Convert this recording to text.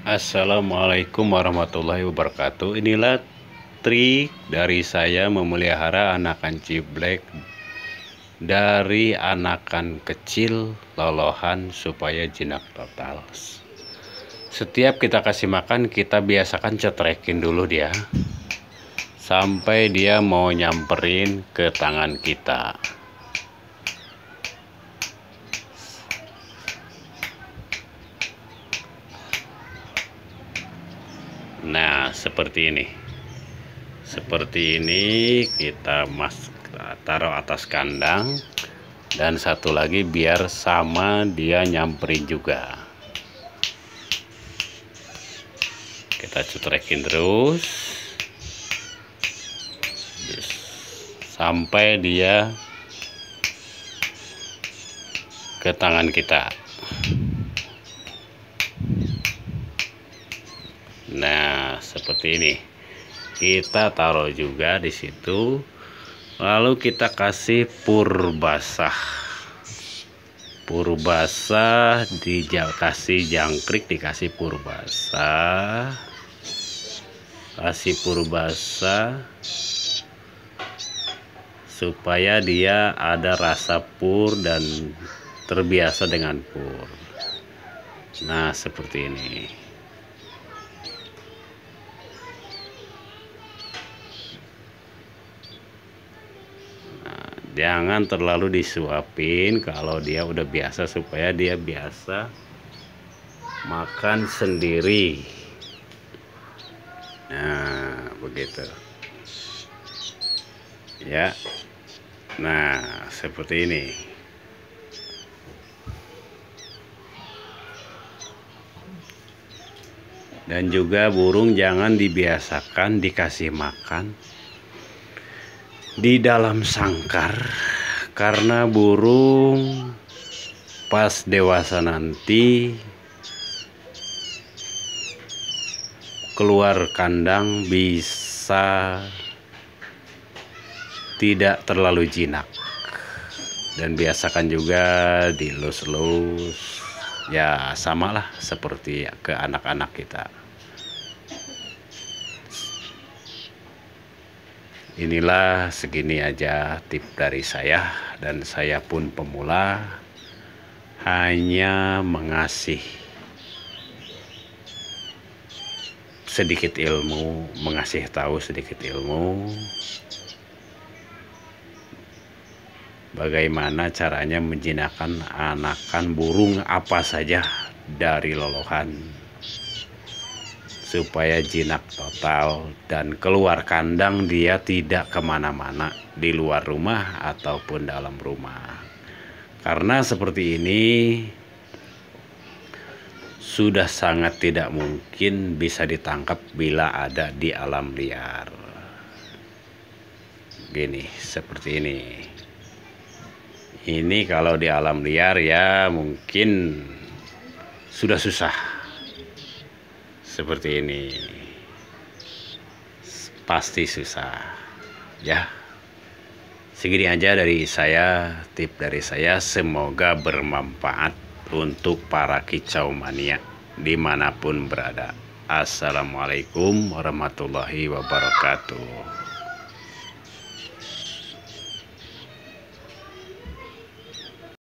Assalamualaikum warahmatullahi wabarakatuh. Inilah trik dari saya memelihara anakan ciblek dari anakan kecil lolohan supaya jinak total. Setiap kita kasih makan, kita biasakan cetrekin dulu dia sampai dia mau nyamperin ke tangan kita. Nah, seperti ini. Seperti ini kita taruh atas kandang, dan satu lagi biar sama dia nyamperin juga. Kita cutrekin terus sampai dia ke tangan kita. Nah, seperti ini. Kita taruh juga di situ. Lalu kita kasih pur basah. Pur basah dikasih jangkrik, dikasih pur basah. Kasih pur basah supaya dia ada rasa pur dan terbiasa dengan pur. Nah, seperti ini. Jangan terlalu disuapin kalau dia udah biasa, supaya dia biasa makan sendiri. Nah, begitu ya. Nah, seperti ini. Dan juga burung jangan dibiasakan dikasih makan di dalam sangkar, karena burung pas dewasa nanti keluar kandang bisa tidak terlalu jinak. Dan biasakan juga dilus-lus, ya samalah seperti ke anak-anak kita. Inilah segini aja tip dari saya, dan saya pun pemula, hanya mengasih sedikit ilmu, mengasih tahu sedikit ilmu bagaimana caranya menjinakkan anakan burung apa saja dari lolohan supaya jinak total dan keluar kandang dia tidak kemana-mana di luar rumah ataupun dalam rumah. Karena seperti ini sudah sangat tidak mungkin bisa ditangkap bila ada di alam liar. Gini, seperti ini. Ini kalau di alam liar ya mungkin sudah susah. Seperti ini pasti susah ya. Segini aja dari saya, tip dari saya, semoga bermanfaat untuk para kicau mania dimanapun berada. Assalamualaikum warahmatullahi wabarakatuh.